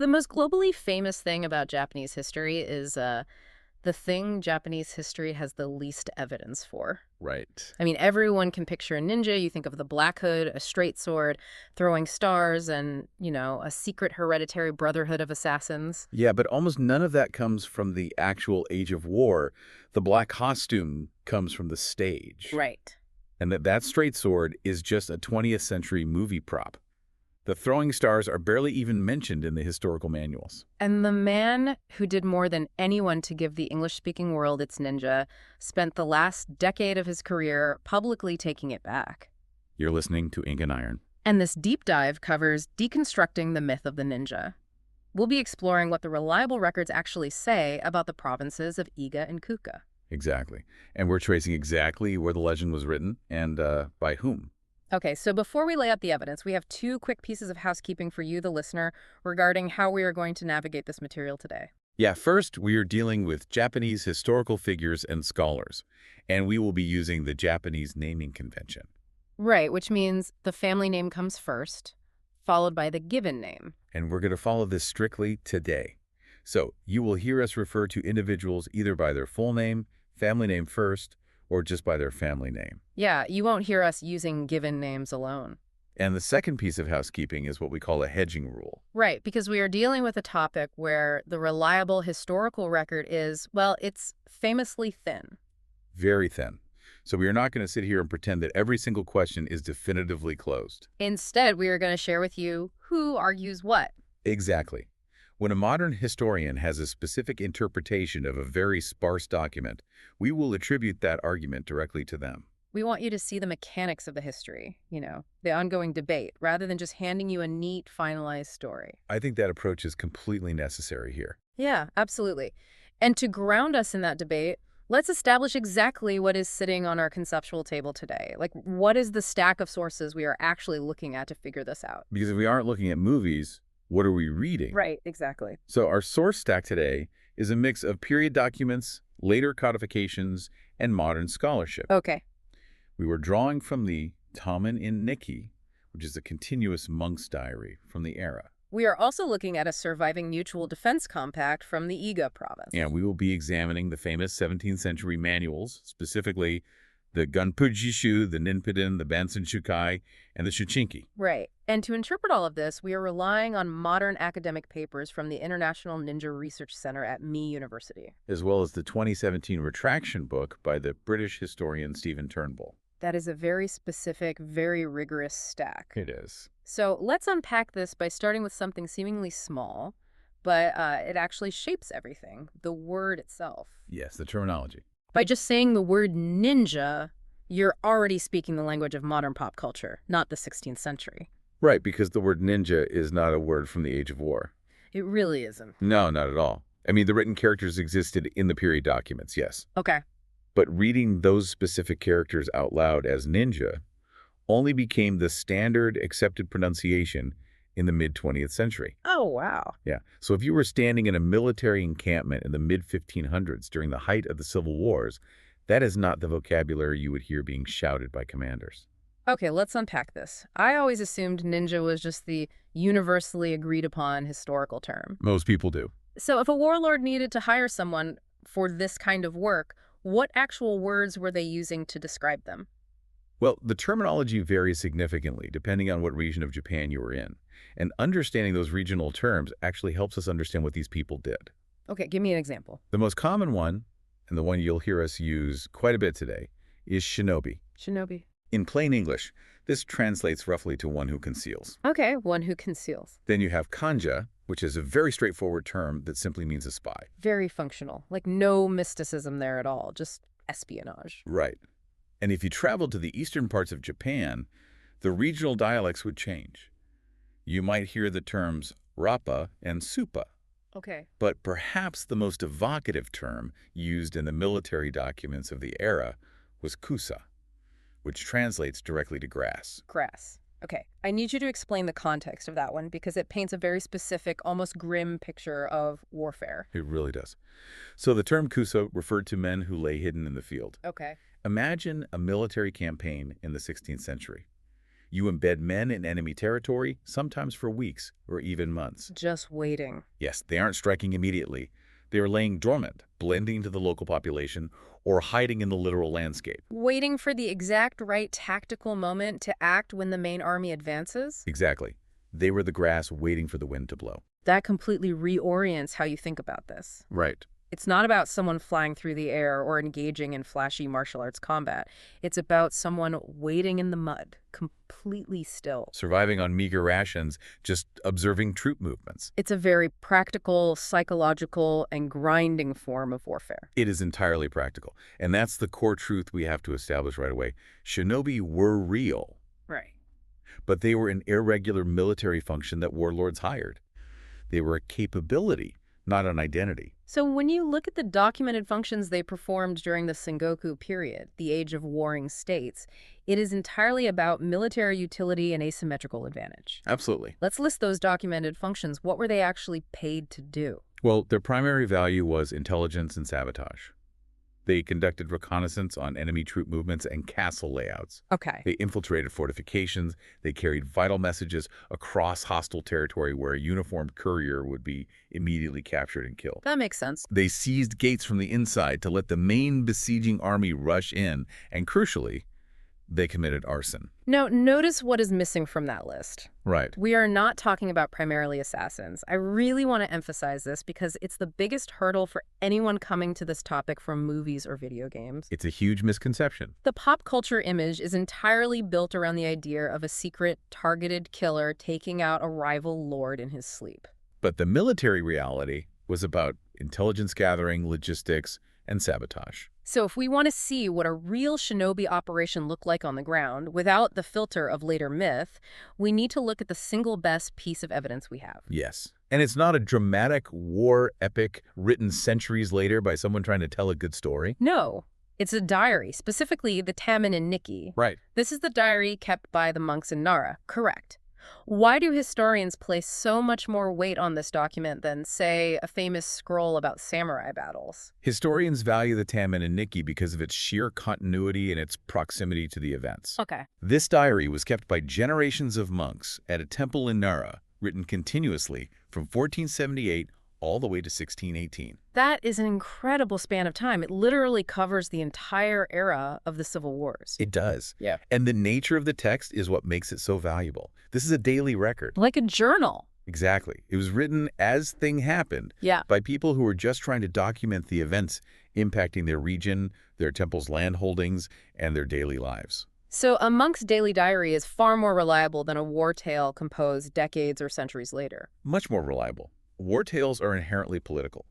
The most globally famous thing about Japanese history is the thing Japanese history has the least evidence for. Right. I mean, everyone can picture a ninja. You think of the black hood, a straight sword, throwing stars, and, a secret hereditary brotherhood of assassins. Yeah, but almost none of that comes from the actual Age of War. The black costume comes from the stage. Right. And that straight sword is just a 20th century movie prop. The throwing stars are barely even mentioned in the historical manuals. And the man who did more than anyone to give the English-speaking world its ninja spent the last decade of his career publicly taking it back. You're listening to Ink and Iron. And this deep dive covers deconstructing the myth of the ninja. We'll be exploring what the reliable records actually say about the provinces of Iga and Kōka. Exactly. And we're tracing exactly where the legend was written and by whom. Okay, so before we lay out the evidence, we have two quick pieces of housekeeping for you, the listener, regarding how we are going to navigate this material today. Yeah, first, we are dealing with Japanese historical figures and scholars, and we will be using the Japanese naming convention. Right, which means the family name comes first, followed by the given name. And we're going to follow this strictly today. So you will hear us refer to individuals either by their full name, family name first, or just by their family name. Yeah, you won't hear us using given names alone. And the second piece of housekeeping is what we call a hedging rule. Right, because we are dealing with a topic where the reliable historical record is, well, it's famously thin. Very thin. So we are not going to sit here and pretend that every single question is definitively closed. Instead, we are going to share with you who argues what. Exactly. When a modern historian has a specific interpretation of a very sparse document, we will attribute that argument directly to them. We want you to see the mechanics of the history, the ongoing debate, rather than just handing you a neat, finalized story. I think that approach is completely necessary here. Yeah, absolutely. And to ground us in that debate, let's establish exactly what is sitting on our conceptual table today. Like, what is the stack of sources we are actually looking at to figure this out? Because if we aren't looking at movies, what are we reading? Right, exactly. So our source stack today is a mix of period documents, later codifications, and modern scholarship. Okay. We were drawing from the Tamen in Nikki, which is a continuous monk's diary from the era. We are also looking at a surviving mutual defense compact from the Iga province. And we will be examining the famous 17th century manuals, specifically the Gunpujishu, the Ninpiden, the Bansenshūkai, and the Shōninki. Right. And to interpret all of this, we are relying on modern academic papers from the International Ninja Research Center at Me University. As well as the 2017 retraction book by the British historian Stephen Turnbull. That is a very specific, very rigorous stack. It is. So let's unpack this by starting with something seemingly small, but it actually shapes everything, the word itself. Yes, the terminology. By just saying the word ninja, you're already speaking the language of modern pop culture, not the 16th century. Right, because the word ninja is not a word from the Age of War. It really isn't. No, not at all. I mean, the written characters existed in the period documents, yes. Okay. But reading those specific characters out loud as ninja only became the standard accepted pronunciation in the mid-20th century. Oh, wow. Yeah. So if you were standing in a military encampment in the mid-1500s during the height of the Civil Wars, that is not the vocabulary you would hear being shouted by commanders. Okay, let's unpack this. I always assumed ninja was just the universally agreed upon historical term. Most people do. So if a warlord needed to hire someone for this kind of work, what actual words were they using to describe them? Well, the terminology varies significantly depending on what region of Japan you were in. And understanding those regional terms actually helps us understand what these people did. Okay, give me an example. The most common one, and the one you'll hear us use quite a bit today, is shinobi. Shinobi. In plain English, this translates roughly to one who conceals. Okay, one who conceals. Then you have kanja, which is a very straightforward term that simply means a spy. Very functional. Like no mysticism there at all, just espionage. Right. And if you traveled to the eastern parts of Japan, the regional dialects would change. You might hear the terms rappa and supa. Okay. But perhaps the most evocative term used in the military documents of the era was kusa, which translates directly to grass. Grass. Okay. I need you to explain the context of that one because it paints a very specific, almost grim picture of warfare. It really does. So the term kusa referred to men who lay hidden in the field. Okay. Imagine a military campaign in the 16th century. You embed men in enemy territory, sometimes for weeks or even months. Just waiting. Yes, they aren't striking immediately. They are laying dormant, blending to the local population, or hiding in the literal landscape. Waiting for the exact right tactical moment to act when the main army advances? Exactly. They were the grass waiting for the wind to blow. That completely reorients how you think about this. Right. It's not about someone flying through the air or engaging in flashy martial arts combat. It's about someone waiting in the mud, completely still. Surviving on meager rations, just observing troop movements. It's a very practical, psychological, and grinding form of warfare. It is entirely practical. And that's the core truth we have to establish right away. Shinobi were real, Right. but they were an irregular military function that warlords hired. They were a capability, not an identity. So when you look at the documented functions they performed during the Sengoku period, the age of warring states, it is entirely about military utility and asymmetrical advantage. Absolutely. Let's list those documented functions. What were they actually paid to do? Well, their primary value was intelligence and sabotage. They conducted reconnaissance on enemy troop movements and castle layouts. Okay. They infiltrated fortifications. They carried vital messages across hostile territory where a uniformed courier would be immediately captured and killed. That makes sense. They seized gates from the inside to let the main besieging army rush in, and crucially, they committed arson. Now, notice what is missing from that list. Right. We are not talking about primarily assassins. I really want to emphasize this because it's the biggest hurdle for anyone coming to this topic from movies or video games. It's a huge misconception. The pop culture image is entirely built around the idea of a secret, targeted killer taking out a rival lord in his sleep. But the military reality was about intelligence gathering, logistics, and sabotage. So if we want to see what a real shinobi operation looked like on the ground, without the filter of later myth, we need to look at the single best piece of evidence we have. Yes. And it's not a dramatic war epic written centuries later by someone trying to tell a good story. No, it's a diary, specifically the Tamen and Nikki. Right. This is the diary kept by the monks in Nara, correct. Why do historians place so much more weight on this document than, say, a famous scroll about samurai battles? Historians value the Tamen and Nikki because of its sheer continuity and its proximity to the events. Okay. This diary was kept by generations of monks at a temple in Nara, written continuously from 1478 all the way to 1618. That is an incredible span of time. It literally covers the entire era of the Civil Wars. It does. Yeah. And the nature of the text is what makes it so valuable. This is a daily record. Like a journal. Exactly. It was written as thing happened by people who were just trying to document the events impacting their region, their temple's land holdings, and their daily lives. So a monk's daily diary is far more reliable than a war tale composed decades or centuries later. Much more reliable. War tales are inherently political.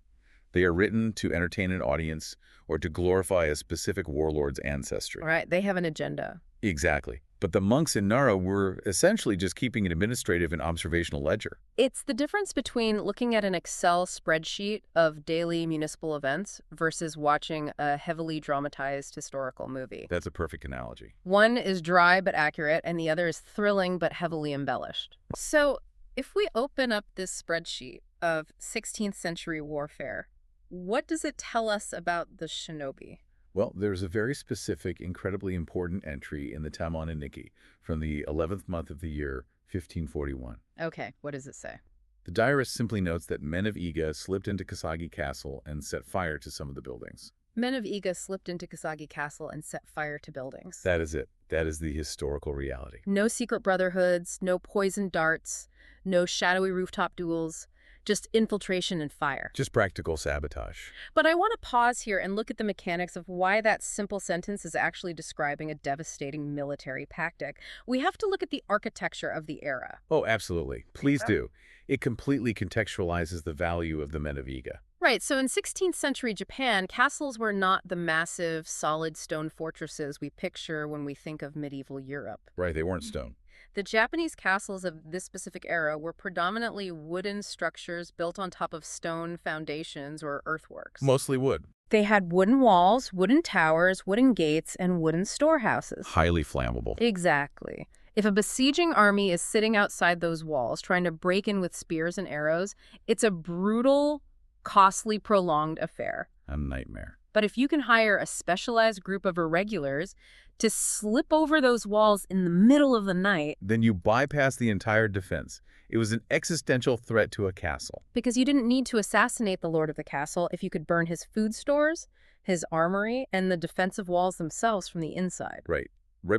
They are written to entertain an audience or to glorify a specific warlord's ancestry. Right, they have an agenda. Exactly. But the monks in Nara were essentially just keeping an administrative and observational ledger. It's the difference between looking at an Excel spreadsheet of daily municipal events versus watching a heavily dramatized historical movie. That's a perfect analogy. One is dry but accurate, and the other is thrilling but heavily embellished. So if we open up this spreadsheet of 16th century warfare, what does it tell us about the shinobi? Well, there's a very specific, incredibly important entry in the Tamen and Nikki from the 11th month of the year, 1541. Okay, what does it say? The diarist simply notes that men of Iga slipped into Kasagi Castle and set fire to some of the buildings. Men of Iga slipped into Kasagi Castle and set fire to buildings. That is it. That is the historical reality. No secret brotherhoods, no poisoned darts, no shadowy rooftop duels. Just infiltration and fire. Just practical sabotage. But I want to pause here and look at the mechanics of why that simple sentence is actually describing a devastating military tactic. We have to look at the architecture of the era. Oh, absolutely. Please do. It completely contextualizes the value of the men of Iga. Right, so in 16th century Japan, castles were not the massive, solid stone fortresses we picture when we think of medieval Europe. Right, they weren't stone. The Japanese castles of this specific era were predominantly wooden structures built on top of stone foundations or earthworks. Mostly wood. They had wooden walls, wooden towers, wooden gates, and wooden storehouses. Highly flammable. Exactly. If a besieging army is sitting outside those walls trying to break in with spears and arrows, it's a brutal, costly, prolonged affair. A nightmare. But if you can hire a specialized group of irregulars to slip over those walls in the middle of the night, then you bypass the entire defense. It was an existential threat to a castle. because you didn't need to assassinate the lord of the castle if you could burn his food stores, his armory, and the defensive walls themselves from the inside. Right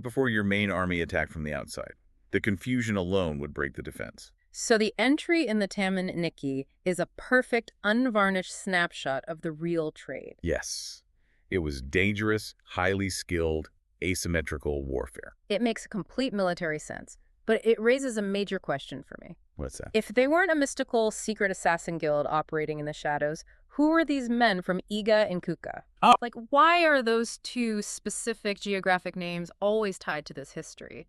before your main army attacked from the outside. The confusion alone would break the defense. So the entry in the Taman Nikki is a perfect, unvarnished snapshot of the real trade. Yes. It was dangerous, highly skilled, asymmetrical warfare. It makes complete military sense, but it raises a major question for me. What's that? If they weren't a mystical secret assassin guild operating in the shadows, who were these men from Iga and Kōka? Oh. Like, why are those two specific geographic names always tied to this history?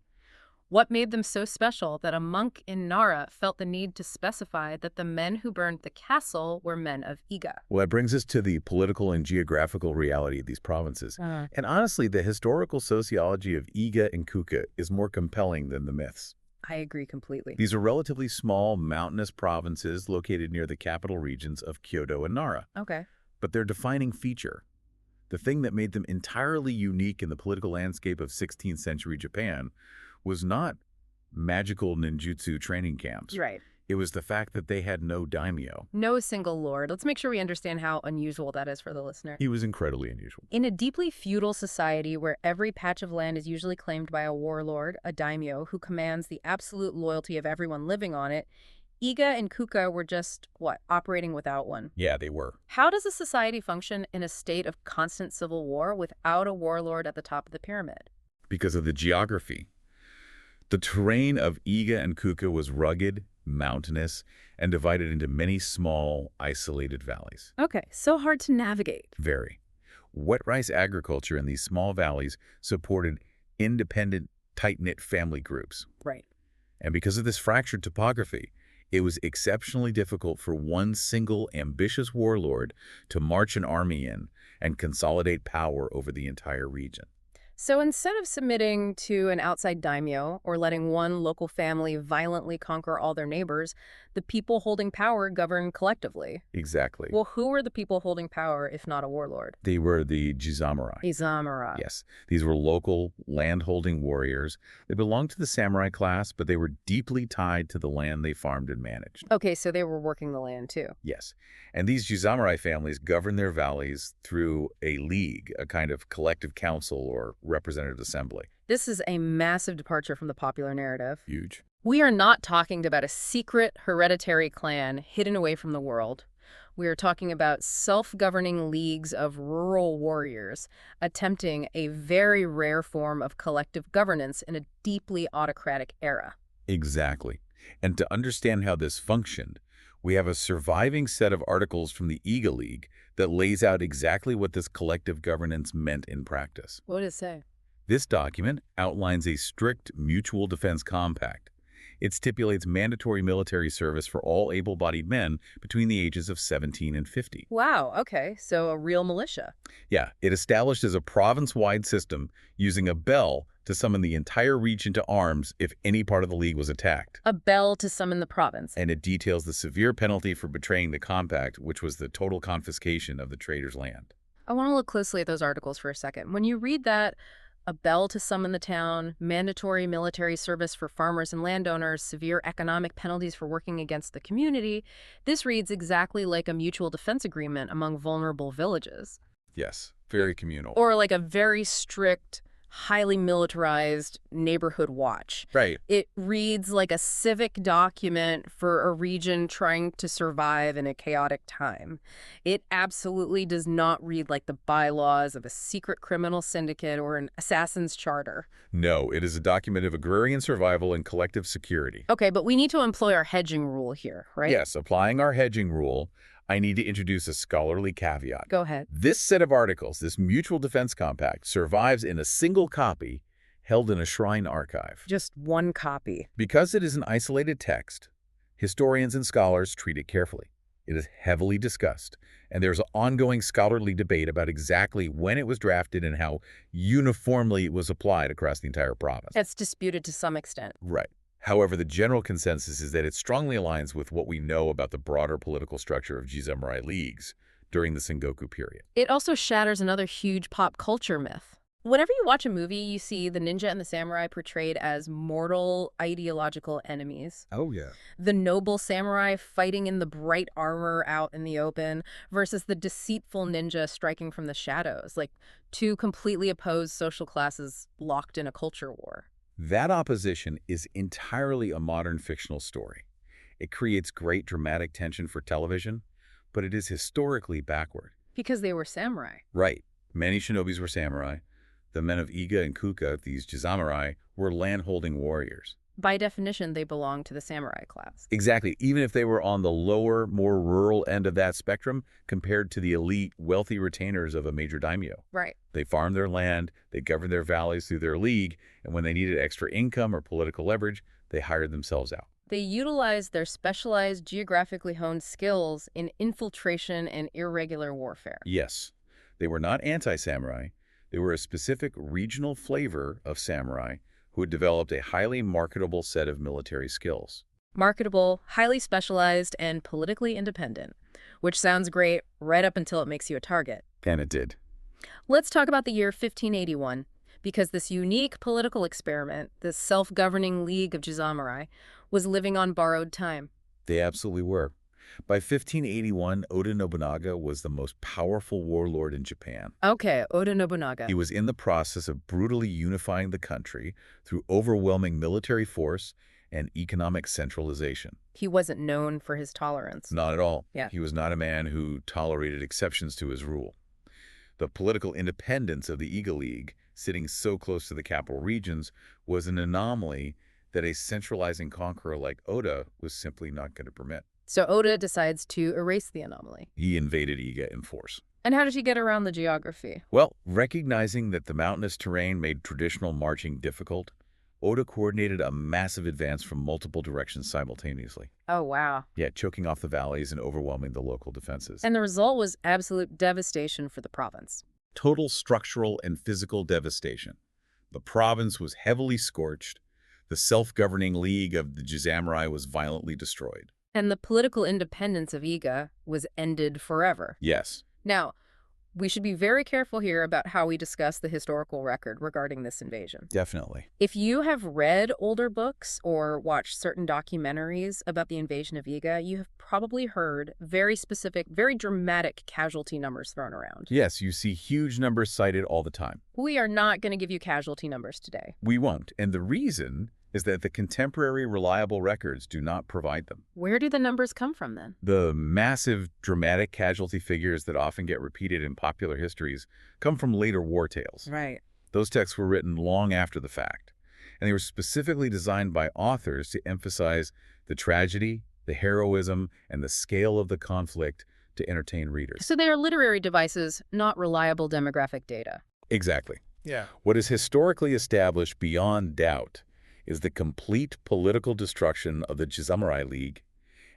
What made them so special that a monk in Nara felt the need to specify that the men who burned the castle were men of Iga? Well, that brings us to the political and geographical reality of these provinces. And honestly, the historical sociology of Iga and Kōka is more compelling than the myths. I agree completely. These are relatively small, mountainous provinces located near the capital regions of Kyoto and Nara. Okay. But their defining feature, the thing that made them entirely unique in the political landscape of 16th century Japan, was not magical ninjutsu training camps. Right. It was the fact that they had no daimyo. No single lord. Let's make sure we understand how unusual that is for the listener. He was incredibly unusual. In a deeply feudal society where every patch of land is usually claimed by a warlord, a daimyo, who commands the absolute loyalty of everyone living on it, Iga and Kōka were just, operating without one. Yeah, they were. How does a society function in a state of constant civil war without a warlord at the top of the pyramid? Because of the geography. The terrain of Iga and Kōka was rugged, mountainous, and divided into many small, isolated valleys. Okay, so hard to navigate. Very. Wet rice agriculture in these small valleys supported independent, tight-knit family groups. Right. And because of this fractured topography, it was exceptionally difficult for one single ambitious warlord to march an army in and consolidate power over the entire region. So instead of submitting to an outside daimyo or letting one local family violently conquer all their neighbors, the people holding power governed collectively. Exactly. Well, who were the people holding power if not a warlord? They were the Jizamurai. Izamurai. Yes. These were local, land-holding warriors. They belonged to the samurai class, but they were deeply tied to the land they farmed and managed. Okay, so they were working the land too. Yes. And these Jizamurai families governed their valleys through a league, a kind of collective council or representative assembly. This is a massive departure from the popular narrative. Huge. We are not talking about a secret hereditary clan hidden away from the world. We are talking about self-governing leagues of rural warriors attempting a very rare form of collective governance in a deeply autocratic era. Exactly. And to understand how this functioned, we have a surviving set of articles from the Iga League that lays out exactly what this collective governance meant in practice. What does it say? This document outlines a strict mutual defense compact. It stipulates mandatory military service for all able-bodied men between the ages of 17 and 50. Wow, okay, so a real militia. Yeah, it established as a province-wide system using a bell to summon the entire region to arms if any part of the league was attacked. A bell to summon the province. And it details the severe penalty for betraying the compact, which was the total confiscation of the trader's land. I want to look closely at those articles for a second. When you read that, a bell to summon the town, mandatory military service for farmers and landowners, severe economic penalties for working against the community, this reads exactly like a mutual defense agreement among vulnerable villages. Yes, very communal. Or like a very strict, highly militarized neighborhood watch. Right. It reads like a civic document for a region trying to survive in a chaotic time. It absolutely does not read like the bylaws of a secret criminal syndicate or an assassin's charter. No, it is a document of agrarian survival and collective security. Okay, but we need to employ our hedging rule here, right? Yes, applying our hedging rule, I need to introduce a scholarly caveat. Go ahead. This set of articles, this mutual defense compact, survives in a single copy held in a shrine archive. Just one copy. Because it is an isolated text, historians and scholars treat it carefully. It is heavily discussed, and there's an ongoing scholarly debate about exactly when it was drafted and how uniformly it was applied across the entire province. It's disputed to some extent. Right. However, the general consensus is that it strongly aligns with what we know about the broader political structure of Jizamurai leagues during the Sengoku period. It also shatters another huge pop culture myth. Whenever you watch a movie, you see the ninja and the samurai portrayed as mortal, ideological enemies. Oh, yeah. The noble samurai fighting in the bright armor out in the open versus the deceitful ninja striking from the shadows, like two completely opposed social classes locked in a culture war. That opposition is entirely a modern fictional story. It creates great dramatic tension for television, but it is historically backward. Because they were samurai. Right. Many shinobis were samurai. The men of Iga and Kōka, these jisamurai, were land-holding warriors. By definition, they belong to the samurai class. Exactly. Even if they were on the lower, more rural end of that spectrum compared to the elite, wealthy retainers of a major daimyo. Right. They farmed their land, they governed their valleys through their league, and when they needed extra income or political leverage, they hired themselves out. They utilized their specialized, geographically honed skills in infiltration and irregular warfare. Yes. They were not anti-samurai. They were a specific regional flavor of samurai who had developed a highly marketable set of military skills. Marketable, highly specialized, and politically independent, which sounds great right up until it makes you a target. And it did. Let's talk about the year 1581, because this unique political experiment, this self-governing league of jisamurai, was living on borrowed time. They absolutely were. By 1581, Oda Nobunaga was the most powerful warlord in Japan. Okay, Oda Nobunaga. He was in the process of brutally unifying the country through overwhelming military force and economic centralization. He wasn't known for his tolerance. Not at all. Yeah. He was not a man who tolerated exceptions to his rule. The political independence of the Iga League, sitting so close to the capital regions, was an anomaly that a centralizing conqueror like Oda was simply not going to permit. So Oda decides to erase the anomaly. He invaded Iga in force. And how did he get around the geography? Well, recognizing that the mountainous terrain made traditional marching difficult, Oda coordinated a massive advance from multiple directions simultaneously. Oh, wow. Yeah, choking off the valleys and overwhelming the local defenses. And the result was absolute devastation for the province. Total structural and physical devastation. The province was heavily scorched. The self-governing league of the jisamurai was violently destroyed. And the political independence of Iga was ended forever. Yes. Now, we should be very careful here about how we discuss the historical record regarding this invasion. Definitely. If you have read older books or watched certain documentaries about the invasion of Iga, you have probably heard very specific, very dramatic casualty numbers thrown around. Yes, you see huge numbers cited all the time. We are not going to give you casualty numbers today. We won't. And the reason is that the contemporary reliable records do not provide them. Where do the numbers come from then? The massive, dramatic casualty figures that often get repeated in popular histories come from later war tales. Right. Those texts were written long after the fact, and they were specifically designed by authors to emphasize the tragedy, the heroism, and the scale of the conflict to entertain readers. So they are literary devices, not reliable demographic data. Exactly. Yeah. What is historically established beyond doubt is the complete political destruction of the Jisamurai League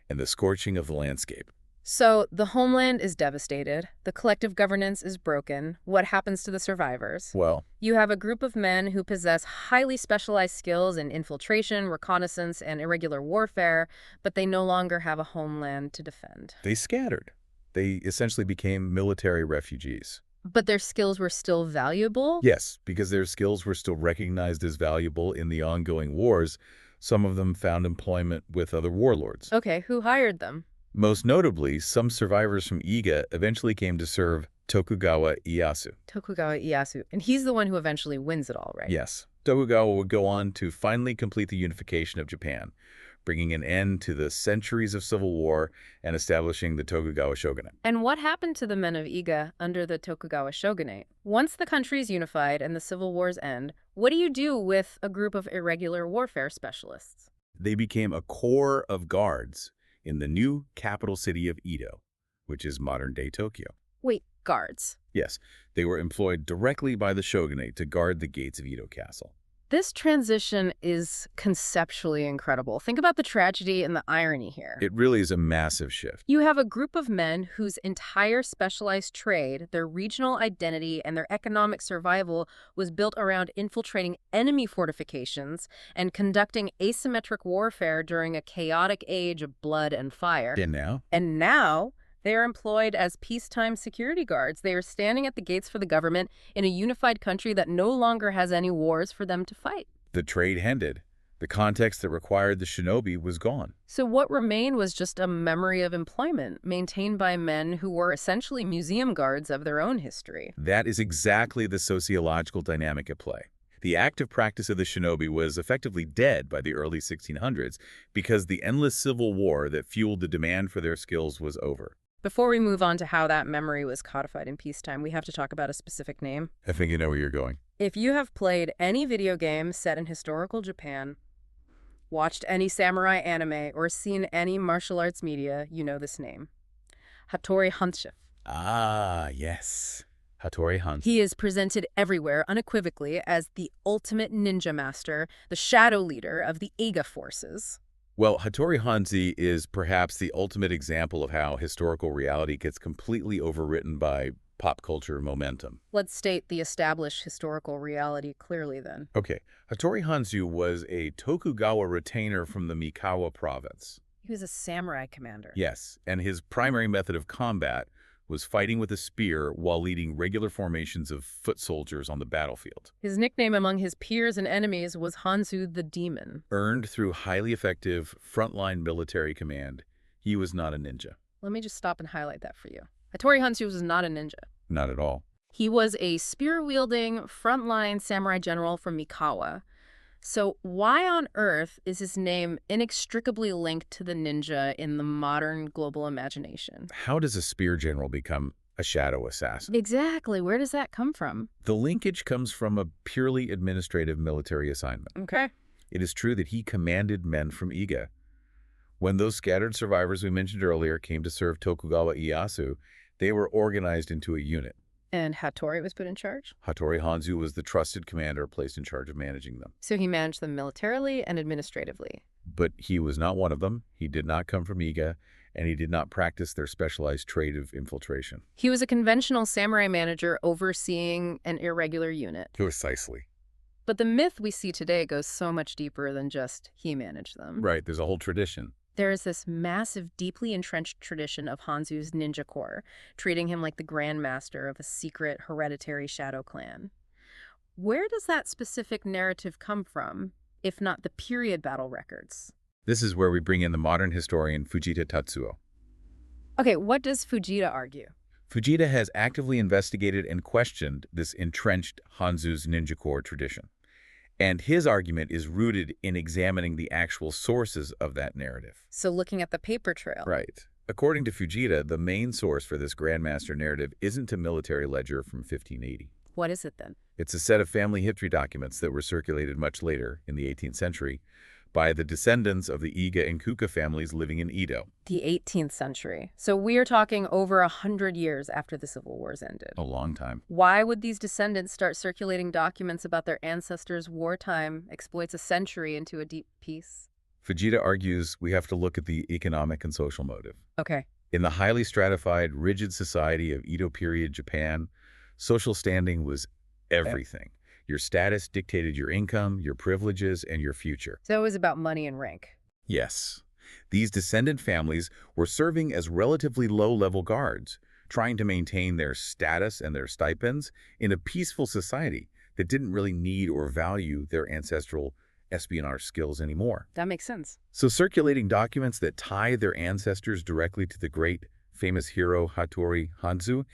and the scorching of the landscape. So the homeland is devastated. The collective governance is broken. What happens to the survivors? Well, You have a group of men who possess highly specialized skills in infiltration, reconnaissance, and irregular warfare, but they no longer have a homeland to defend. they scattered. They essentially became military refugees. But their skills were still valuable? Yes, because their skills were still recognized as valuable in the ongoing wars. Some of them found employment with other warlords. Okay, who hired them? Most notably, some survivors from Iga eventually came to serve Tokugawa Ieyasu. Tokugawa Ieyasu. And he's the one who eventually wins it all, right? Yes. Tokugawa would go on to finally complete the unification of Japan, bringing an end to the centuries of civil war and establishing the Tokugawa shogunate. And what happened to the men of Iga under the Tokugawa shogunate? Once the country is unified and the civil wars end, what do you do with a group of irregular warfare specialists? They became a corps of guards in the new capital city of Edo, which is modern-day Tokyo. Wait, guards. Yes, they were employed directly by the shogunate to guard the gates of Edo Castle. This transition is conceptually incredible. Think about the tragedy and the irony here. It really is a massive shift. You have a group of men whose entire specialized trade, their regional identity, and their economic survival was built around infiltrating enemy fortifications and conducting asymmetric warfare during a chaotic age of blood and fire. And now? And now, They are employed as peacetime security guards. They are standing at the gates for the government in a unified country that no longer has any wars for them to fight. The trade ended. The context that required the shinobi was gone. So what remained was just a memory of employment maintained by men who were essentially museum guards of their own history. That is exactly the sociological dynamic at play. The active practice of the shinobi was effectively dead by the early 1600s because the endless civil war that fueled the demand for their skills was over. Before we move on to how that memory was codified in peacetime, we have to talk about a specific name. I think you know where you're going. If you have played any video game set in historical Japan, watched any samurai anime, or seen any martial arts media, you know this name. Hattori Hanzō. Ah, yes. Hattori Hanzō. He is presented everywhere unequivocally as the ultimate ninja master, the shadow leader of the Iga forces. Well, Hattori Hanzō is perhaps the ultimate example of how historical reality gets completely overwritten by pop culture momentum. Let's state the established historical reality clearly then. Okay, Hattori Hanzō was a Tokugawa retainer from the Mikawa province. He was a samurai commander. Yes, and his primary method of combat was fighting with a spear while leading regular formations of foot soldiers on the battlefield. His nickname among his peers and enemies was Hanzō the Demon. Earned through highly effective frontline military command, he was not a ninja. Let me just stop and highlight that for you. Hattori Hanzō was not a ninja. Not at all. He was a spear-wielding frontline samurai general from Mikawa. So why on earth is his name inextricably linked to the ninja in the modern global imagination? How does a spear general become a shadow assassin? Exactly. Where does that come from? The linkage comes from a purely administrative military assignment. Okay. It is true that he commanded men from Iga. When those scattered survivors we mentioned earlier came to serve Tokugawa Ieyasu, they were organized into a unit. And Hattori was put in charge? Hattori Hanzō was the trusted commander placed in charge of managing them. So he managed them militarily and administratively. But he was not one of them. He did not come from Iga, and he did not practice their specialized trade of infiltration. He was a conventional samurai manager overseeing an irregular unit. Precisely. But the myth we see today goes so much deeper than just he managed them. Right, there's a whole tradition. There is this massive, deeply entrenched tradition of Hanzo's ninja corps, treating him like the Grand Master of a secret, hereditary shadow clan. Where does that specific narrative come from, if not the period battle records? This is where we bring in the modern historian Fujita Tatsuo. Okay, what does Fujita argue? Fujita has actively investigated and questioned this entrenched Hanzo's ninja corps tradition. And his argument is rooted in examining the actual sources of that narrative. So looking at the paper trail. Right. According to Fujita, the main source for this Grandmaster narrative isn't a military ledger from 1580. What is it then? It's a set of family history documents that were circulated much later, in the 18th century, by the descendants of the Iga and Kōka families living in Edo. The 18th century. So we are talking over 100 years after the Civil Wars ended. A long time. Why would these descendants start circulating documents about their ancestors' wartime exploits a century into a deep peace? Fujita argues we have to look at the economic and social motive. Okay. In the highly stratified, rigid society of Edo period Japan, social standing was everything. Your status dictated your income, your privileges, and your future. So it was about money and rank. Yes. These descendant families were serving as relatively low-level guards, trying to maintain their status and their stipends in a peaceful society that didn't really need or value their ancestral espionage skills anymore. That makes sense. So circulating documents that tie their ancestors directly to the great famous hero Hattori Hanzō,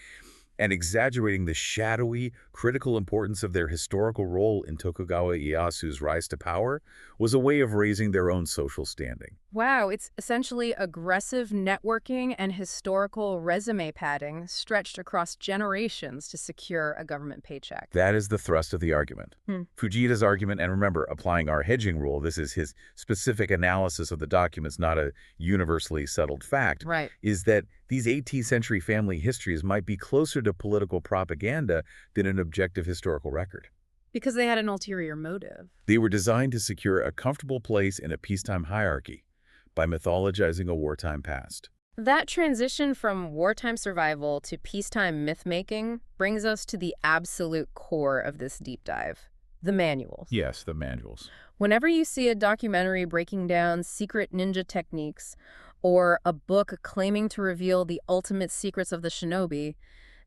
and exaggerating the shadowy, critical importance of their historical role in Tokugawa Ieyasu's rise to power was a way of raising their own social standing. Wow, it's essentially aggressive networking and historical resume padding stretched across generations to secure a government paycheck. That is the thrust of the argument. Fujita's argument, and remember, applying our hedging rule, this is his specific analysis of the documents, not a universally settled fact, Right. is that these 18th century family histories might be closer to political propaganda than an objective historical record. Because they had an ulterior motive. They were designed to secure a comfortable place in a peacetime hierarchy by mythologizing a wartime past. That transition from wartime survival to peacetime myth-making brings us to the absolute core of this deep dive, the manuals. Yes, the manuals. Whenever you see a documentary breaking down secret ninja techniques or a book claiming to reveal the ultimate secrets of the shinobi,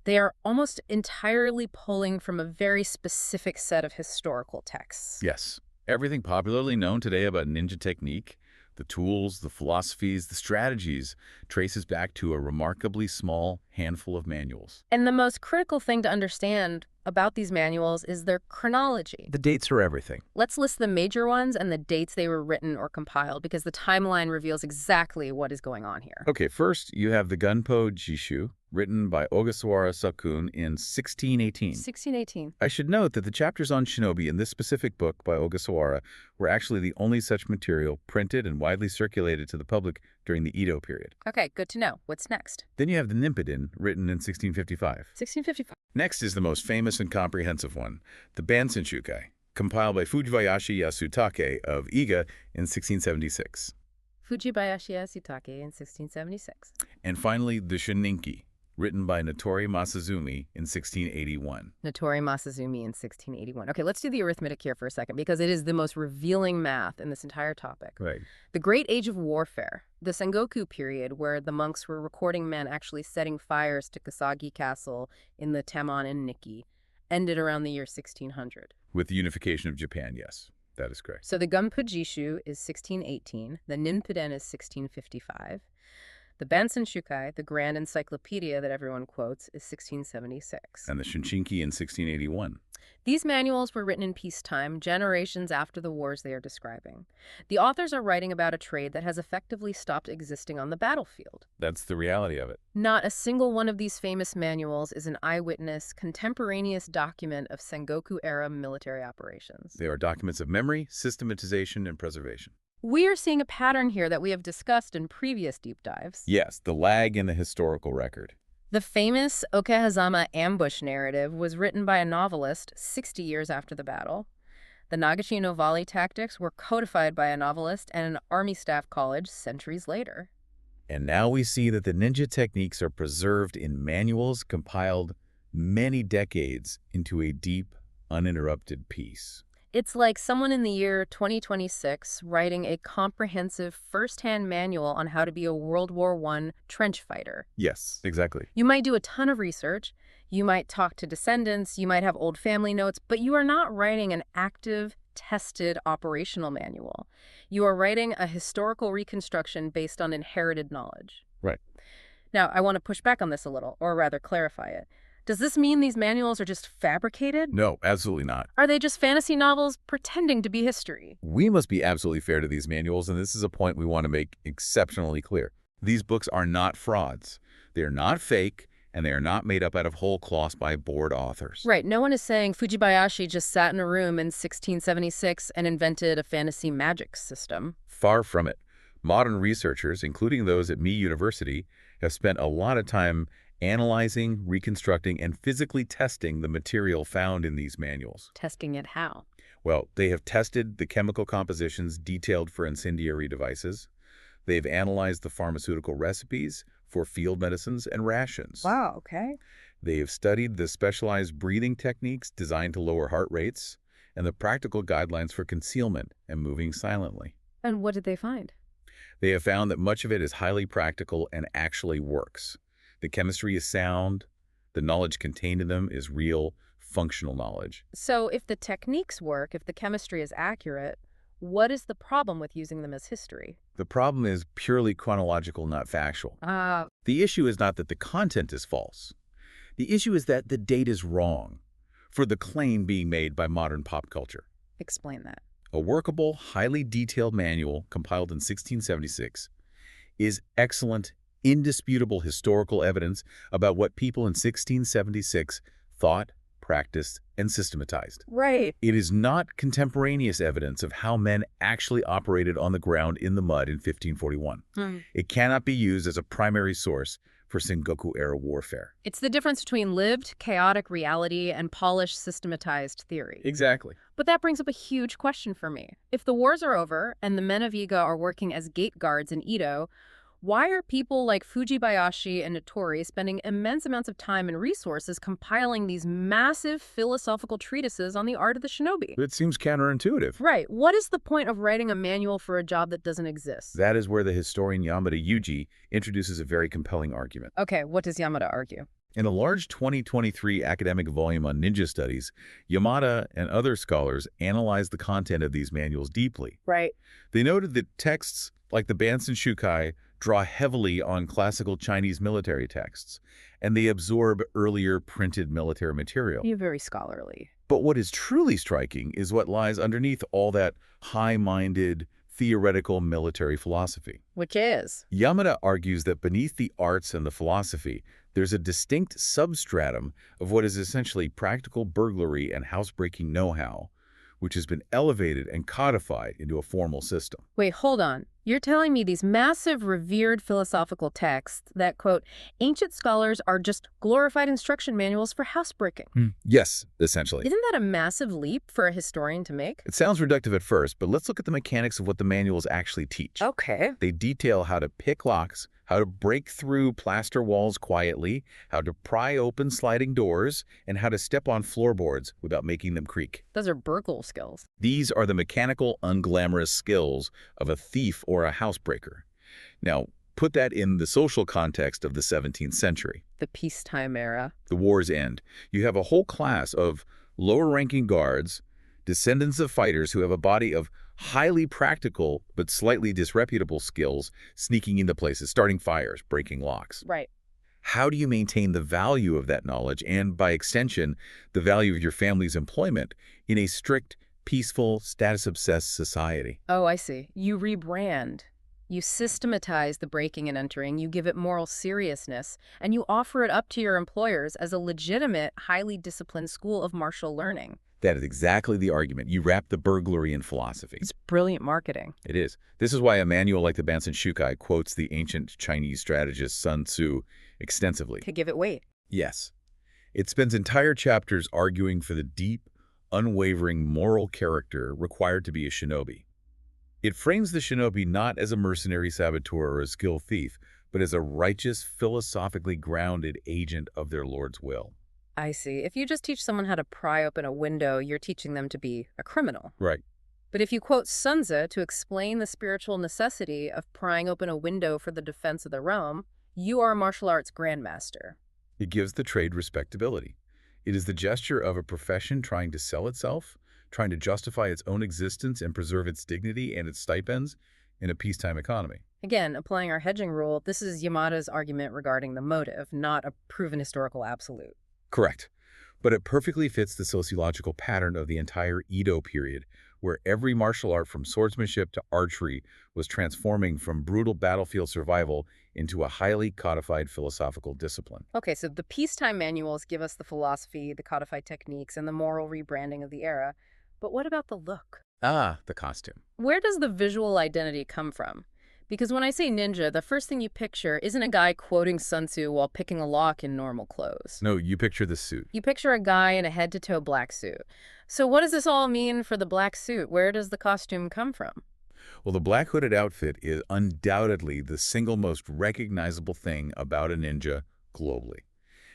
they are almost entirely pulling from a very specific set of historical texts. Yes. Everything popularly known today about ninja technique, the tools, the philosophies, the strategies, traces back to a remarkably small handful of manuals. And the most critical thing to understand about these manuals is their chronology. The dates are everything. Let's list the major ones and the dates they were written or compiled, because the timeline reveals exactly what is going on here. Okay, first you have the Gunpo Jishu, written by Ogasawara Sakun in 1618. 1618. I should note that the chapters on shinobi in this specific book by Ogasawara were actually the only such material printed and widely circulated to the public during the Edo period. Okay, good to know. What's next? Then you have the Ninpiden, written in 1655. 1655. Next is the most famous and comprehensive one, the Bansenshūkai, compiled by Fujibayashi Yasutake of Iga in 1676. Fujibayashi Yasutake in 1676. And finally, the Shōninki, written by Hattori Masazumi in 1681. Hattori Masazumi in 1681. Okay, let's do the arithmetic here for a second, because it is the most revealing math in this entire topic. Right. The Great Age of Warfare, the Sengoku period, where the monks were recording men actually setting fires to Kasagi Castle in the Tamon and Nikki, ended around the year 1600. With the unification of Japan, yes. That is correct. So the Gunpo Jishu is 1618, the Ninpiden is 1655. The Bansenshūkai, the grand encyclopedia that everyone quotes, is 1676. And the Shōninki in 1681. These manuals were written in peacetime, generations after the wars they are describing. The authors are writing about a trade that has effectively stopped existing on the battlefield. That's the reality of it. Not a single one of these famous manuals is an eyewitness, contemporaneous document of Sengoku-era military operations. They are documents of memory, systematization, and preservation. We are seeing a pattern here that we have discussed in previous deep dives. Yes, the lag in the historical record. The famous Okehazama ambush narrative was written by a novelist 60 years after the battle. The Nagashi no volley tactics were codified by a novelist and an army staff college centuries later. And now we see that the ninja techniques are preserved in manuals compiled many decades into a deep, uninterrupted piece. It's like someone in the year 2026 writing a comprehensive first-hand manual on how to be a World War I trench fighter. Yes, exactly. You might do a ton of research, you might talk to descendants, you might have old family notes, but you are not writing an active, tested operational manual. You are writing a historical reconstruction based on inherited knowledge. Right. Now, I want to push back on this a little, or rather clarify it. Does this mean these manuals are just fabricated? No, absolutely not. Are they just fantasy novels pretending to be history? We must be absolutely fair to these manuals, and this is a point we want to make exceptionally clear. These books are not frauds. They are not fake, and they are not made up out of whole cloth by bored authors. Right. No one is saying Fujibayashi just sat in a room in 1676 and invented a fantasy magic system. Far from it. Modern researchers, including those at Mie University, have spent a lot of time analyzing, reconstructing, and physically testing the material found in these manuals. Testing it how? Well, they have tested the chemical compositions detailed for incendiary devices. They've analyzed the pharmaceutical recipes for field medicines and rations. Wow, okay. They have studied the specialized breathing techniques designed to lower heart rates and the practical guidelines for concealment and moving silently. And what did they find? They have found that much of it is highly practical and actually works. The chemistry is sound. The knowledge contained in them is real, functional knowledge. So if the techniques work, if the chemistry is accurate, what is the problem with using them as history? The problem is purely chronological, not factual. The issue is not that the content is false. The issue is that the date is wrong for the claim being made by modern pop culture. Explain that. A workable, highly detailed manual compiled in 1676 is excellent, indisputable historical evidence about what people in 1676 thought, practiced, and systematized. Right. It is not contemporaneous evidence of how men actually operated on the ground in the mud in 1541. It cannot be used as a primary source for Sengoku-era warfare. It's the difference between lived, chaotic reality and polished, systematized theory. Exactly. But that brings up a huge question for me. If the wars are over and the men of Iga are working as gate guards in Edo, Why are people like Fujibayashi and Hattori spending immense amounts of time and resources compiling these massive philosophical treatises on the art of the shinobi? It seems counterintuitive. Right. What is the point of writing a manual for a job that doesn't exist? That is where the historian Yamada Yuji introduces a very compelling argument. Okay, what does Yamada argue? In a large 2023 academic volume on ninja studies, Yamada and other scholars analyzed the content of these manuals deeply. Right. They noted that texts like the Bansenshūkai draw heavily on classical Chinese military texts, and they absorb earlier printed military material. You're very scholarly. But what is truly striking is what lies underneath all that high-minded, theoretical military philosophy. Which is? Yamada argues that beneath the arts and the philosophy, there's a distinct substratum of what is essentially practical burglary and housebreaking know-how, which has been elevated and codified into a formal system. Wait, hold on. You're telling me these massive, revered philosophical texts that, quote, ancient scholars are just glorified instruction manuals for housebreaking? Yes, essentially. Isn't that a massive leap for a historian to make? It sounds reductive at first, but let's look at the mechanics of what the manuals actually teach. Okay. They detail how to pick locks, how to break through plaster walls quietly, how to pry open sliding doors, and how to step on floorboards without making them creak. Those are burglar skills. These are the mechanical, unglamorous skills of a thief or a housebreaker. Now, put that in the social context of the 17th century. The peacetime era. The war's end. You have a whole class of lower-ranking guards, descendants of fighters who have a body of highly practical but slightly disreputable skills, sneaking into places, starting fires, breaking locks. Right. How do you maintain the value of that knowledge and, by extension, the value of your family's employment in a strict, peaceful, status-obsessed society? Oh, I see. You rebrand. You systematize the breaking and entering, you give it moral seriousness, and you offer it up to your employers as a legitimate, highly disciplined school of martial learning. That is exactly the argument. You wrap the burglary in philosophy. It's brilliant marketing. It is. This is why a manual like the Bansenshūkai quotes the ancient Chinese strategist Sun Tzu extensively. To give it weight. Yes. It spends entire chapters arguing for the deep, unwavering moral character required to be a shinobi. It frames the shinobi not as a mercenary saboteur or a skilled thief, but as a righteous, philosophically grounded agent of their lord's will. I see. If you just teach someone how to pry open a window, you're teaching them to be a criminal. Right. But if you quote Sun Tzu to explain the spiritual necessity of prying open a window for the defense of the realm, you are a martial arts grandmaster. It gives the trade respectability. It is the gesture of a profession trying to sell itself, trying to justify its own existence and preserve its dignity and its stipends in a peacetime economy. Again, applying our hedging rule, this is Yamada's argument regarding the motive, not a proven historical absolute. Correct. But it perfectly fits the sociological pattern of the entire Edo period, where every martial art from swordsmanship to archery was transforming from brutal battlefield survival into a highly codified philosophical discipline. Okay, so the peacetime manuals give us the philosophy, the codified techniques, and the moral rebranding of the era. But what about the look? Ah, the costume. Where does the visual identity come from? Because when I say ninja, the first thing you picture isn't a guy quoting Sun Tzu while picking a lock in normal clothes. No, you picture the suit. You picture a guy in a head-to-toe black suit. So what does this all mean for the black suit? Where does the costume come from? Well, the black hooded outfit is undoubtedly the single most recognizable thing about a ninja globally.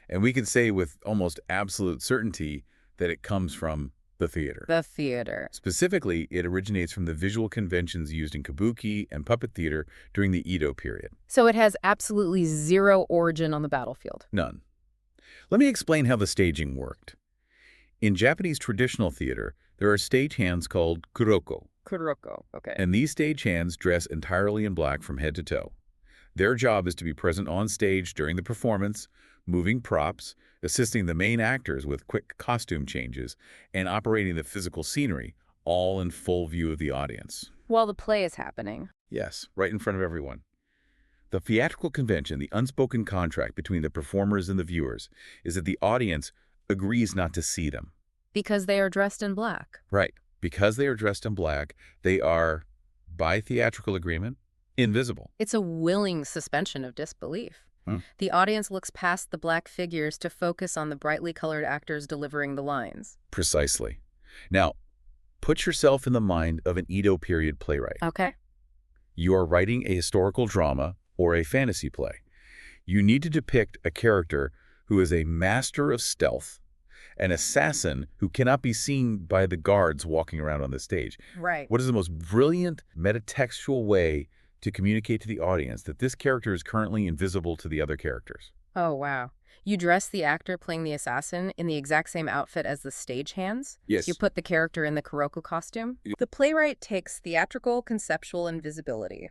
And we can say with almost absolute certainty that it comes from the theater. The theater. Specifically, it originates from the visual conventions used in kabuki and puppet theater during the Edo period. So it has absolutely zero origin on the battlefield. None. Let me explain how the staging worked. In Japanese traditional theater, there are stagehands called kuroko. Kuroko, okay. And these stagehands dress entirely in black from head to toe. Their job is to be present on stage during the performance, moving props, assisting the main actors with quick costume changes, and operating the physical scenery, all in full view of the audience. While the play is happening. Yes, right in front of everyone. The theatrical convention, the unspoken contract between the performers and the viewers, is that the audience agrees not to see them. Because they are dressed in black. Right. Because they are dressed in black, they are, by theatrical agreement, invisible. It's a willing suspension of disbelief. The audience looks past the black figures to focus on the brightly colored actors delivering the lines. Precisely. Now, put yourself in the mind of an Edo period playwright. Okay. You are writing a historical drama or a fantasy play. You need to depict a character who is a master of stealth, an assassin who cannot be seen by the guards walking around on the stage. Right. What is the most brilliant metatextual way to communicate to the audience that this character is currently invisible to the other characters? Oh, wow. You dress the actor playing the assassin in the exact same outfit as the stagehands? Yes. You put the character in the Kuroko costume? The playwright takes theatrical conceptual invisibility,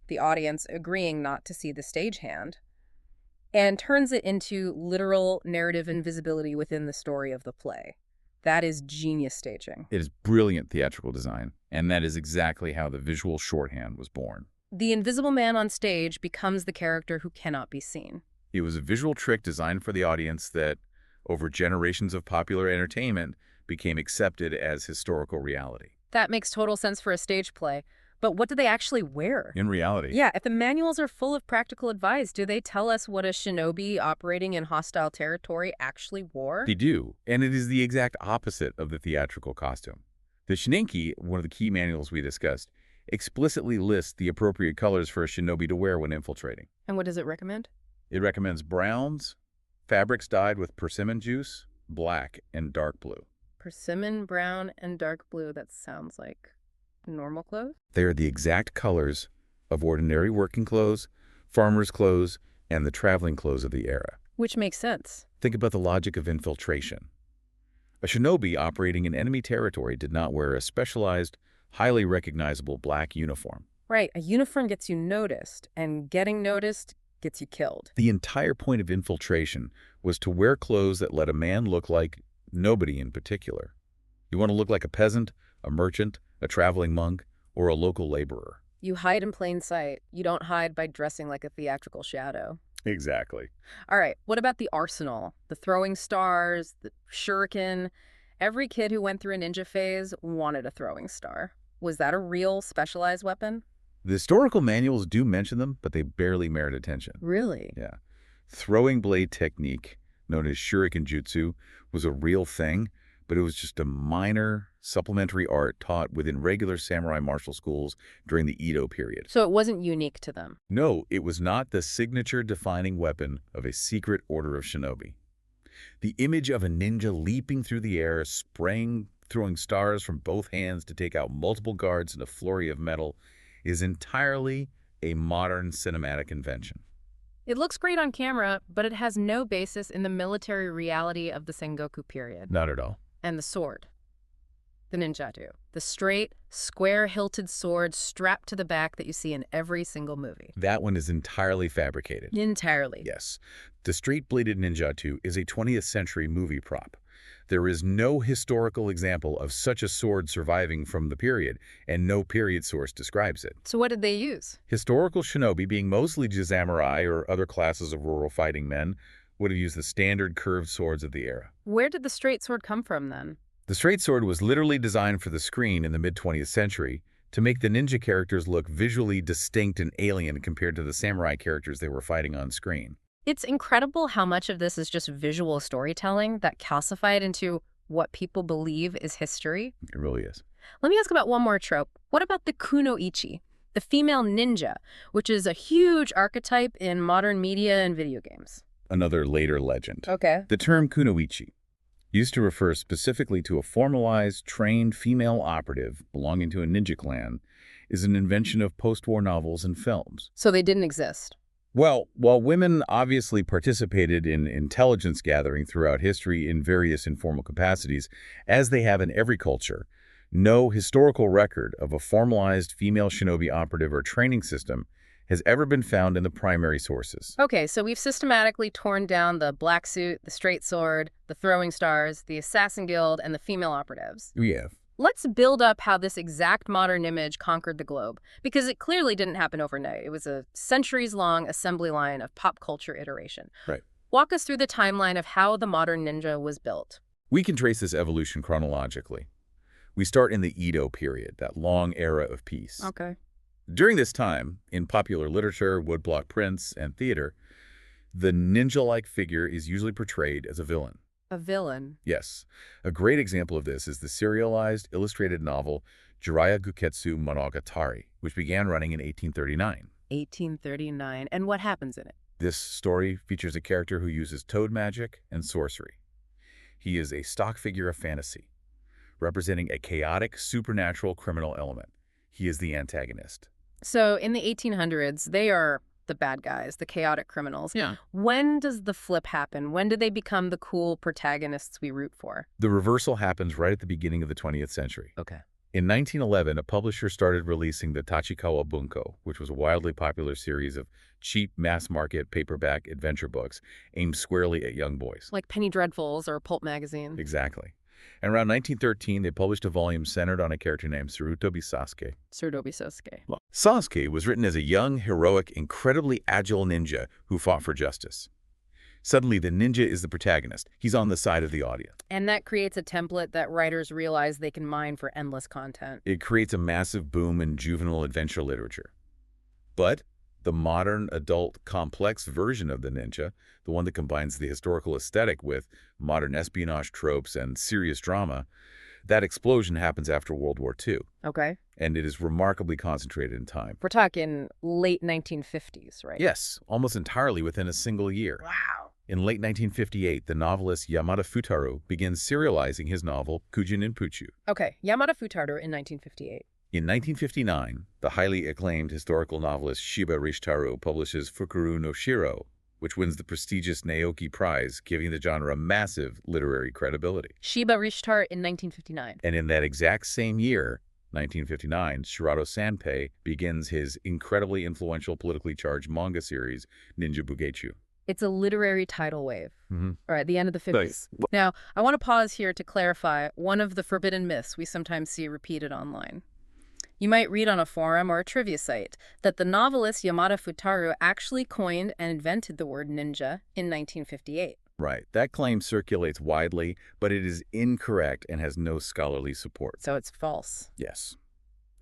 the audience agreeing not to see the stagehand, and turns it into literal narrative invisibility within the story of the play. That is genius staging. It is brilliant theatrical design, and that is exactly how the visual shorthand was born. The invisible man on stage becomes the character who cannot be seen. It was a visual trick designed for the audience that, over generations of popular entertainment, became accepted as historical reality. That makes total sense for a stage play. But what do they actually wear? In reality. Yeah, if the manuals are full of practical advice, do they tell us what a shinobi operating in hostile territory actually wore? They do, and it is the exact opposite of the theatrical costume. The Shōninki, one of the key manuals we discussed, explicitly lists the appropriate colors for a shinobi to wear when infiltrating. And what does it recommend? It recommends browns, fabrics dyed with persimmon juice, black, and dark blue. Persimmon, brown, and dark blue. That sounds like normal clothes? They are the exact colors of ordinary working clothes, farmers' clothes, and the traveling clothes of the era. Which makes sense. Think about the logic of infiltration. A shinobi operating in enemy territory did not wear a specialized, highly recognizable black uniform. Right, a uniform gets you noticed, and getting noticed gets you killed. The entire point of infiltration was to wear clothes that let a man look like nobody in particular. You want to look like a peasant, a merchant, a traveling monk, or a local laborer. You hide in plain sight. You don't hide by dressing like a theatrical shadow. Exactly. All right, what about the arsenal? The throwing stars, the shuriken. Every kid who went through a ninja phase wanted a throwing star. Was that a real specialized weapon? The historical manuals do mention them, but they barely merit attention. Really? Yeah. Throwing blade technique, known as shuriken jutsu, was a real thing, but it was just a minor supplementary art taught within regular samurai martial schools during the Edo period. So it wasn't unique to them? No, it was not the signature defining weapon of a secret order of shinobi. The image of a ninja leaping through the air, spraying, throwing stars from both hands to take out multiple guards in a flurry of metal is entirely a modern cinematic invention. It looks great on camera, but it has no basis in the military reality of the Sengoku period. Not at all. And the sword. The ninjatsu. The straight, square-hilted sword strapped to the back that you see in every single movie. That one is entirely fabricated. Entirely. Yes. The straight-bladed ninjatsu is a 20th century movie prop. There is no historical example of such a sword surviving from the period, and no period source describes it. So what did they use? Historical shinobi, being mostly samurai or other classes of rural fighting men, would have used the standard curved swords of the era. Where did the straight sword come from, then? The straight sword was literally designed for the screen in the mid-20th century to make the ninja characters look visually distinct and alien compared to the samurai characters they were fighting on screen. It's incredible how much of this is just visual storytelling that calcified into what people believe is history. It really is. Let me ask about one more trope. What about the kunoichi, the female ninja, which is a huge archetype in modern media and video games? Another later legend. Okay. The term kunoichi, used to refer specifically to a formalized, trained female operative belonging to a ninja clan, is an invention of post-war novels and films. So they didn't exist? Well, while women obviously participated in intelligence gathering throughout history in various informal capacities, as they have in every culture, no historical record of a formalized female shinobi operative or training system has ever been found in the primary sources. Okay, so we've systematically torn down the black suit, the straight sword, the throwing stars, the assassin guild, and the female operatives. We have. Let's build up how this exact modern image conquered the globe, because it clearly didn't happen overnight. It was a centuries-long assembly line of pop culture iteration. Right. Walk us through the timeline of how the modern ninja was built. We can trace this evolution chronologically. We start in the Edo period, that long era of peace. Okay. During this time, in popular literature, woodblock prints, and theater, the ninja-like figure is usually portrayed as a villain. A villain. Yes. A great example of this is the serialized illustrated novel Jiraiya Guketsu Monogatari, which began running in 1839. 1839. And what happens in it? This story features a character who uses toad magic and sorcery. He is a stock figure of fantasy, representing a chaotic, supernatural criminal element. He is the antagonist. So in the 1800s, they are the bad guys, the chaotic criminals. Yeah. When does the flip happen? When do they become the cool protagonists we root for? The reversal happens right at the beginning of the 20th century. Okay. In 1911, a publisher started releasing the Tachikawa Bunko, which was a wildly popular series of cheap, mass-market, paperback adventure books aimed squarely at young boys. Like Penny Dreadfuls or Pulp Magazine. Exactly. And around 1913, they published a volume centered on a character named Tsurutobi Sasuke. Tsurutobi Sasuke. Sasuke was written as a young, heroic, incredibly agile ninja who fought for justice. Suddenly, the ninja is the protagonist. He's on the side of the audience. And that creates a template that writers realize they can mine for endless content. It creates a massive boom in juvenile adventure literature. But the modern, adult, complex version of the ninja, the one that combines the historical aesthetic with modern espionage tropes and serious drama, that explosion happens after World War II. Okay. And it is remarkably concentrated in time. We're talking late 1950s, right? Yes, almost entirely within a single year. Wow. In late 1958, the novelist Yamada Futaro begins serializing his novel Kujin and Puchu. Okay, Yamada Futaro in 1958. In 1959, the highly acclaimed historical novelist Shiba Rishitaro publishes Fukuru no Shiro, which wins the prestigious Naoki Prize, giving the genre massive literary credibility. Shiba Rishitaro in 1959. And in that exact same year, 1959, Shirato Sanpei begins his incredibly influential politically charged manga series, Ninja Bugetsu. It's a literary tidal wave. Mm-hmm. All right, the end of the 50s. Now, I want to pause here to clarify one of the forbidden myths we sometimes see repeated online. You might read on a forum or a trivia site that the novelist Yamada Futaro actually coined and invented the word ninja in 1958. Right. That claim circulates widely, but it is incorrect and has no scholarly support. So it's false. Yes.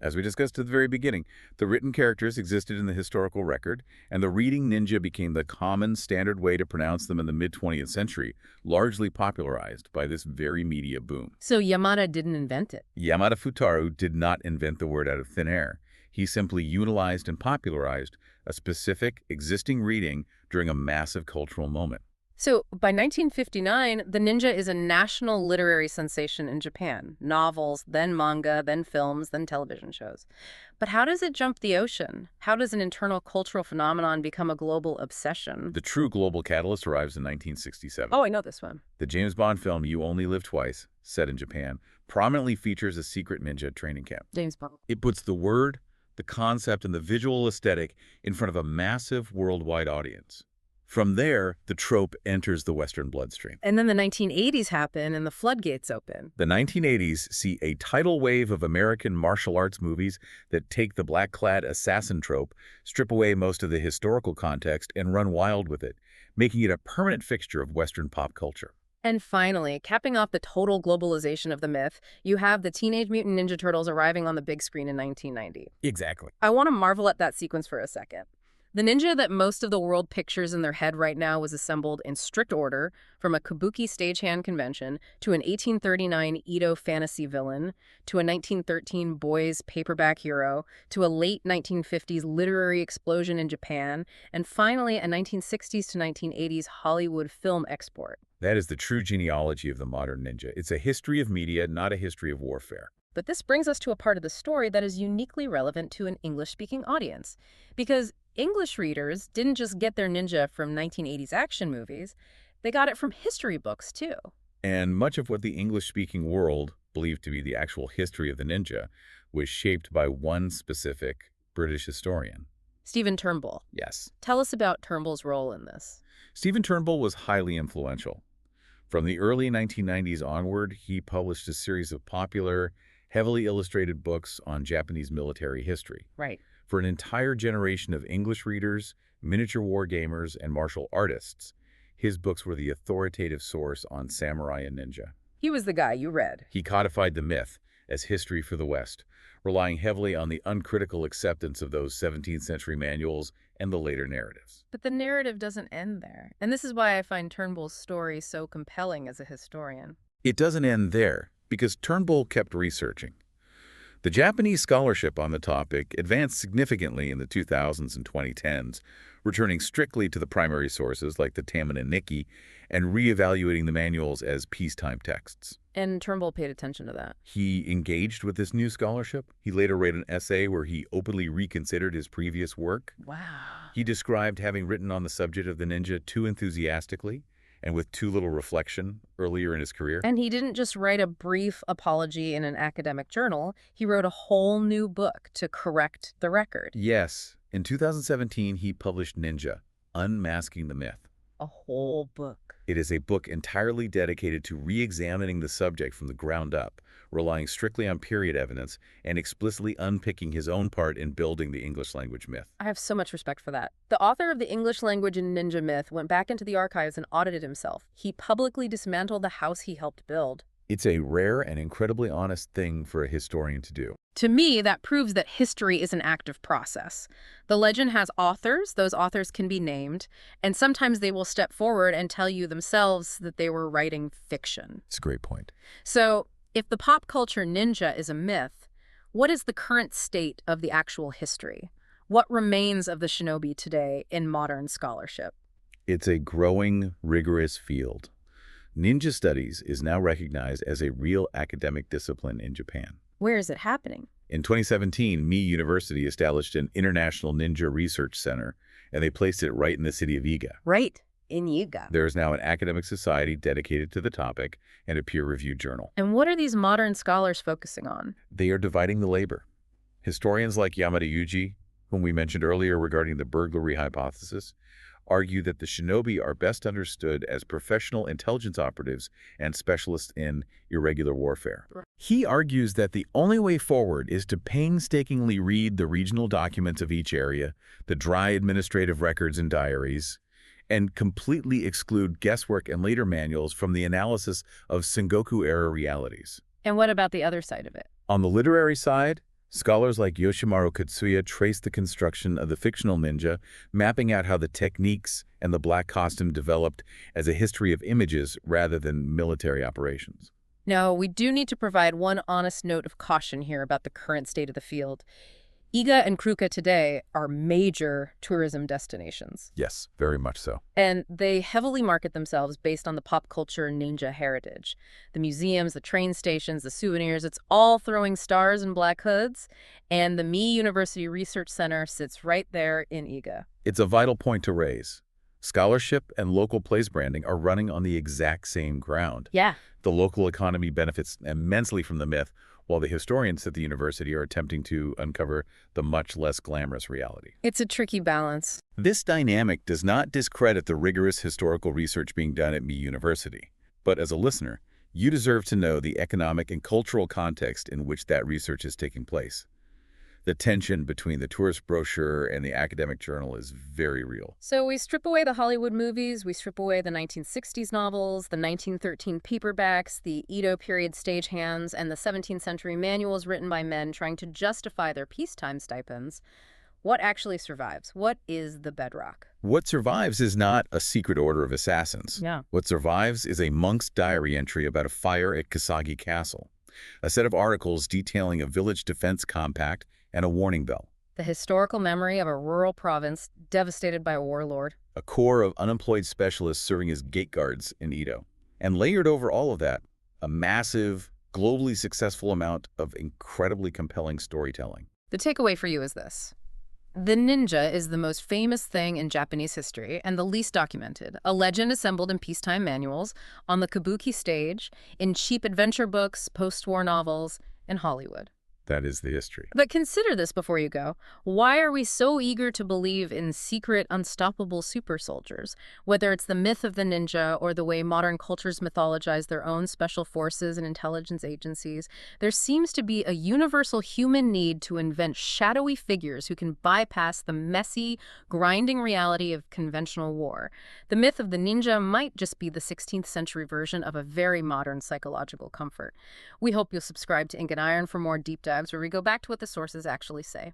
As we discussed at the very beginning, the written characters existed in the historical record, and the reading ninja became the common standard way to pronounce them in the mid-20th century, largely popularized by this very media boom. So Yamada didn't invent it. Yamada Futaro did not invent the word out of thin air. He simply utilized and popularized a specific existing reading during a massive cultural moment. So by 1959, the ninja is a national literary sensation in Japan. Novels, then manga, then films, then television shows. But how does it jump the ocean? How does an internal cultural phenomenon become a global obsession? The true global catalyst arrives in 1967. Oh, I know this one. The James Bond film You Only Live Twice, set in Japan, prominently features a secret ninja training camp. James Bond. It puts the word, the concept, and the visual aesthetic in front of a massive worldwide audience. From there, the trope enters the Western bloodstream. And then the 1980s happen and the floodgates open. The 1980s see a tidal wave of American martial arts movies that take the black-clad assassin trope, strip away most of the historical context, and run wild with it, making it a permanent fixture of Western pop culture. And finally, capping off the total globalization of the myth, you have the Teenage Mutant Ninja Turtles arriving on the big screen in 1990. Exactly. I want to marvel at that sequence for a second. The ninja that most of the world pictures in their head right now was assembled in strict order from a kabuki stagehand convention to an 1839 Edo fantasy villain to a 1913 boys paperback hero to a late 1950s literary explosion in Japan and finally a 1960s to 1980s Hollywood film export. That is the true genealogy of the modern ninja. It's a history of media, not a history of warfare. But this brings us to a part of the story that is uniquely relevant to an English-speaking audience. Because English readers didn't just get their ninja from 1980s action movies, they got it from history books, too. And much of what the English-speaking world believed to be the actual history of the ninja was shaped by one specific British historian. Stephen Turnbull. Yes. Tell us about Turnbull's role in this. Stephen Turnbull was highly influential. From the early 1990s onward, he published a series of popular, heavily illustrated books on Japanese military history. Right. For an entire generation of English readers, miniature war gamers, and martial artists, his books were the authoritative source on samurai and ninja. He was the guy you read. He codified the myth as history for the West, relying heavily on the uncritical acceptance of those 17th century manuals and the later narratives. But the narrative doesn't end there. And this is why I find Turnbull's story so compelling as a historian. It doesn't end there, because Turnbull kept researching. The Japanese scholarship on the topic advanced significantly in the 2000s and 2010s, returning strictly to the primary sources like the Taminen Nikki and reevaluating the manuals as peacetime texts. And Turnbull paid attention to that. He engaged with this new scholarship. He later wrote an essay where he openly reconsidered his previous work. Wow. He described having written on the subject of the ninja too enthusiastically and with too little reflection earlier in his career. And he didn't just write a brief apology in an academic journal. He wrote a whole new book to correct the record. Yes. In 2017, he published Ninja, Unmasking the Myth. A whole book. It is a book entirely dedicated to re-examining the subject from the ground up, relying strictly on period evidence and explicitly unpicking his own part in building the English language myth. I have so much respect for that. The author of the English language and ninja myth went back into the archives and audited himself. He publicly dismantled the house he helped build. It's a rare and incredibly honest thing for a historian to do. To me, that proves that history is an active process. The legend has authors, those authors can be named, and sometimes they will step forward and tell you themselves that they were writing fiction. It's a great point. So, if the pop culture ninja is a myth, what is the current state of the actual history? What remains of the shinobi today in modern scholarship? It's a growing, rigorous field. Ninja studies is now recognized as a real academic discipline in Japan. Where is it happening? In 2017, Mi University established an International Ninja Research Center, and they placed it right in the city of Iga. Right, in Iga. There is now an academic society dedicated to the topic and a peer-reviewed journal. And what are these modern scholars focusing on? They are dividing the labor. Historians like Yamada Yuji, whom we mentioned earlier regarding the burglary hypothesis, argue that the shinobi are best understood as professional intelligence operatives and specialists in irregular warfare. He argues that the only way forward is to painstakingly read the regional documents of each area, the dry administrative records and diaries, and completely exclude guesswork and later manuals from the analysis of Sengoku-era realities. And what about the other side of it? On the literary side, scholars like Yoshimaru Katsuya trace the construction of the fictional ninja, mapping out how the techniques and the black costume developed as a history of images rather than military operations. Now, we do need to provide one honest note of caution here about the current state of the field. Iga and Kōka today are major tourism destinations. Yes, very much so. And they heavily market themselves based on the pop culture ninja heritage. The museums, the train stations, the souvenirs, it's all throwing stars and black hoods. And the Mi University Research Center sits right there in Iga. It's a vital point to raise. Scholarship and local place branding are running on the exact same ground. Yeah. The local economy benefits immensely from the myth, while the historians at the university are attempting to uncover the much less glamorous reality. It's a tricky balance. This dynamic does not discredit the rigorous historical research being done at Mi University. But as a listener, you deserve to know the economic and cultural context in which that research is taking place. The tension between the tourist brochure and the academic journal is very real. So we strip away the Hollywood movies, we strip away the 1960s novels, the 1913 paperbacks, the Edo period stagehands, and the 17th century manuals written by men trying to justify their peacetime stipends. What actually survives? What is the bedrock? What survives is not a secret order of assassins. Yeah. What survives is a monk's diary entry about a fire at Kasagi Castle, a set of articles detailing a village defense compact, and a warning bell. The historical memory of a rural province devastated by a warlord. A corps of unemployed specialists serving as gate guards in Edo. And layered over all of that, a massive, globally successful amount of incredibly compelling storytelling. The takeaway for you is this. The ninja is the most famous thing in Japanese history and the least documented. A legend assembled in peacetime manuals, on the kabuki stage, in cheap adventure books, post-war novels, and Hollywood. That is the history. But consider this before you go. Why are we so eager to believe in secret, unstoppable super soldiers? Whether it's the myth of the ninja or the way modern cultures mythologize their own special forces and intelligence agencies, there seems to be a universal human need to invent shadowy figures who can bypass the messy, grinding reality of conventional war. The myth of the ninja might just be the 16th century version of a very modern psychological comfort. We hope you'll subscribe to Ink and Iron for more deep dives where we go back to what the sources actually say.